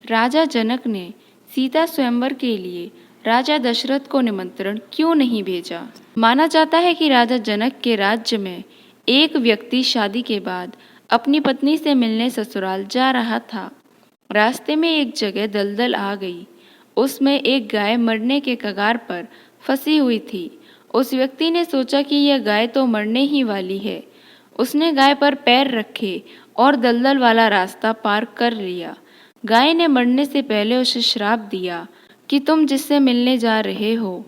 राजा जनक ने सीता स्वयंवर के लिए राजा दशरथ को निमंत्रण क्यों नहीं भेजा? माना जाता है कि राजा जनक के राज्य में एक व्यक्ति शादी के बाद अपनी पत्नी से मिलने ससुराल जा रहा था। रास्ते में एक जगह दलदल आ गई। उसमें एक गाय मरने के कगार पर फंसी हुई थी। उस व्यक्ति ने सोचा कि यह गाय तो मरने ही वाली है। उसने गाय पर पैर रखे और दलदल वाला रास्ता पार कर लिया। गाय ने मरने से पहले उसे श्राप दिया कि तुम जिससे मिलने जा रहे हो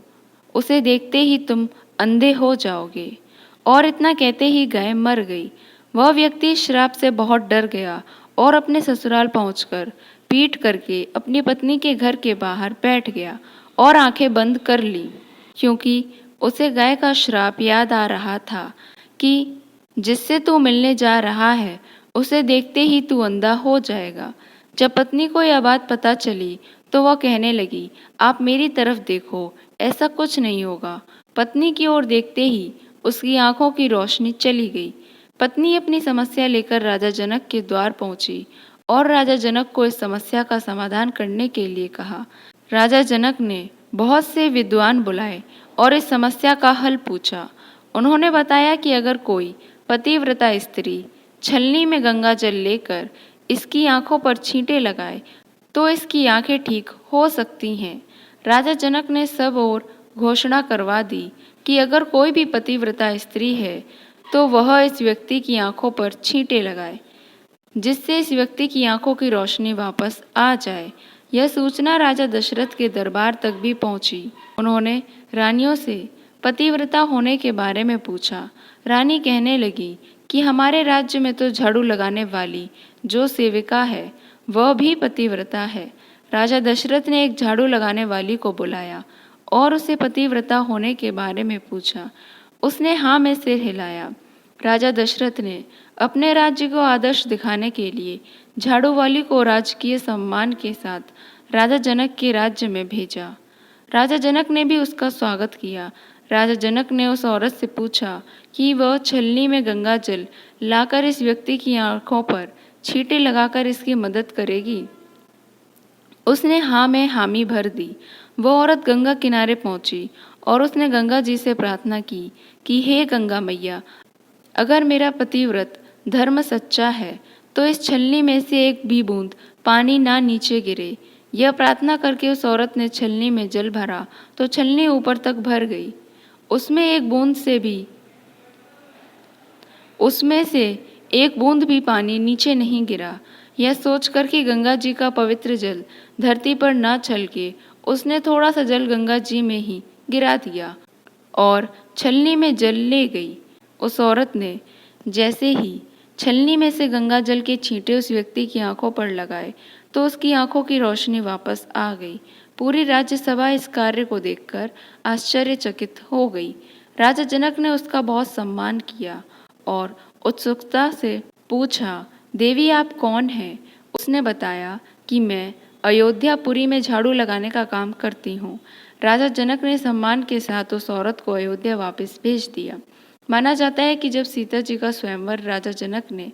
उसे देखते ही तुम अंधे हो जाओगे। और इतना कहते ही गाय मर गई। वह व्यक्ति श्राप से बहुत डर गया और अपने ससुराल पहुंचकर पीठ करके अपनी पत्नी के घर के बाहर बैठ गया और आंखें बंद कर ली, क्योंकि उसे गाय का श्राप याद आ रहा था कि जिससे तू मिलने जा रहा है उसे देखते ही तू अंधा हो जाएगा। जब पत्नी को यह बात पता चली तो वह कहने लगी, आप मेरी तरफ देखो, ऐसा कुछ नहीं होगा। पत्नी की ओर देखते ही उसकी आंखों की रोशनी चली गई। पत्नी अपनी समस्या लेकर राजा जनक के द्वार पहुंची और राजा जनक को इस समस्या का समाधान करने के लिए कहा। राजा जनक ने बहुत से विद्वान बुलाए और इस समस्या का हल पूछा। उन्होंने बताया कि अगर कोई पतिव्रता स्त्री छलनी में गंगा जल लेकर इसकी आंखों पर छींटे लगाए तो इसकी आंखें ठीक हो सकती हैं। राजा जनक ने सब ओर घोषणा करवा दी कि अगर कोई भी पतिव्रता स्त्री है तो वह इस व्यक्ति की आंखों पर छींटे लगाए, जिससे इस व्यक्ति की आंखों की रोशनी वापस आ जाए। यह सूचना राजा दशरथ के दरबार तक भी पहुंची। उन्होंने रानियों से पतिव्रता होने के बारे में पूछा। रानी कहने लगी कि हमारे राज्य में तो झाड़ू लगाने वाली जो सेविका है वह भी पतिव्रता है। राजा दशरथ ने एक झाड़ू लगाने वाली को बुलाया और उसे पतिव्रता होने के बारे में पूछा। उसने हाँ में सिर हिलाया। राजा दशरथ ने अपने राज्य को आदर्श दिखाने के लिए झाड़ू वाली को राजकीय सम्मान के साथ राजा जनक के राज्य में भेजा। राजा जनक ने भी उसका स्वागत किया। राजा जनक ने उस औरत से पूछा कि वह छलनी में गंगा जल लाकर इस व्यक्ति की आंखों पर छींटे लगाकर इसकी मदद करेगी। उसने हाँ में हामी भर दी। वह औरत गंगा किनारे पहुंची और उसने गंगा जी से प्रार्थना की कि हे गंगा मैया, अगर मेरा पतिव्रत धर्म सच्चा है तो इस छलनी में से एक भी बूंद पानी ना नीचे गिरे। यह प्रार्थना करके उस औरत ने छलनी में जल भरा तो छलनी ऊपर तक भर गई। उसमें से एक बूंद भी पानी नीचे नहीं गिरा। यह सोचकर कि गंगा जी का पवित्र जल धरती पर ना छलके, उसने थोड़ा सा जल गंगा जी में ही गिरा दिया और छलनी में जल ले गई। उस औरत ने जैसे ही छलनी में से गंगा जल के छींटे उस व्यक्ति की आंखों पर लगाए तो उसकी आंखों की रोशनी वापस आ गई। पूरी राज्यसभा इस कार्य को देखकर आश्चर्यचकित हो गई। राजा जनक ने उसका बहुत सम्मान किया और उत्सुकता से पूछा, देवी आप कौन हैं? उसने बताया कि मैं अयोध्यापुरी में झाड़ू लगाने का काम करती हूँ। राजा जनक ने सम्मान के साथ उस औरत को अयोध्या वापस भेज दिया। माना जाता है कि जब सीता जी का स्वयंवर राजा जनक ने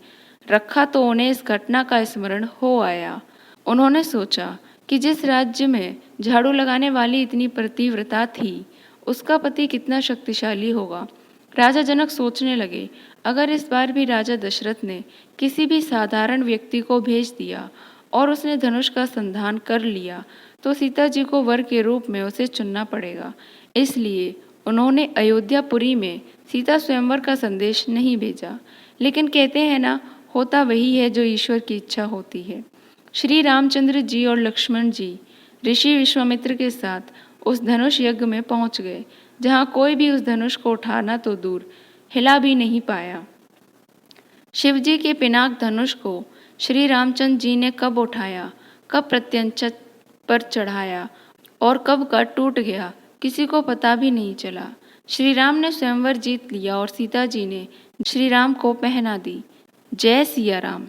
रखा तो उन्हें इस घटना का स्मरण हो आया। उन्होंने सोचा कि जिस राज्य में झाड़ू लगाने वाली इतनी पतिव्रता थी उसका पति कितना शक्तिशाली होगा। राजा जनक सोचने लगे, अगर इस बार भी राजा दशरथ ने किसी भी साधारण व्यक्ति को भेज दिया और उसने धनुष का संधान कर लिया तो सीता जी को वर के रूप में उसे चुनना पड़ेगा। इसलिए उन्होंने अयोध्यापुरी में सीता स्वयंवर का संदेश नहीं भेजा। लेकिन कहते हैं ना, होता वही है जो ईश्वर की इच्छा होती है। श्री रामचंद्र जी और लक्ष्मण जी ऋषि विश्वामित्र के साथ उस धनुष यज्ञ में पहुंच गए, जहां कोई भी उस धनुष को उठाना तो दूर हिला भी नहीं पाया। शिव जी के पिनाक धनुष को श्री रामचंद्र जी ने कब उठाया, कब प्रत्यंचा पर चढ़ाया और कब का टूट गया, किसी को पता भी नहीं चला। श्री राम ने स्वयंवर जीत लिया और सीता जी ने श्री राम को पहना दी। जय सिया राम।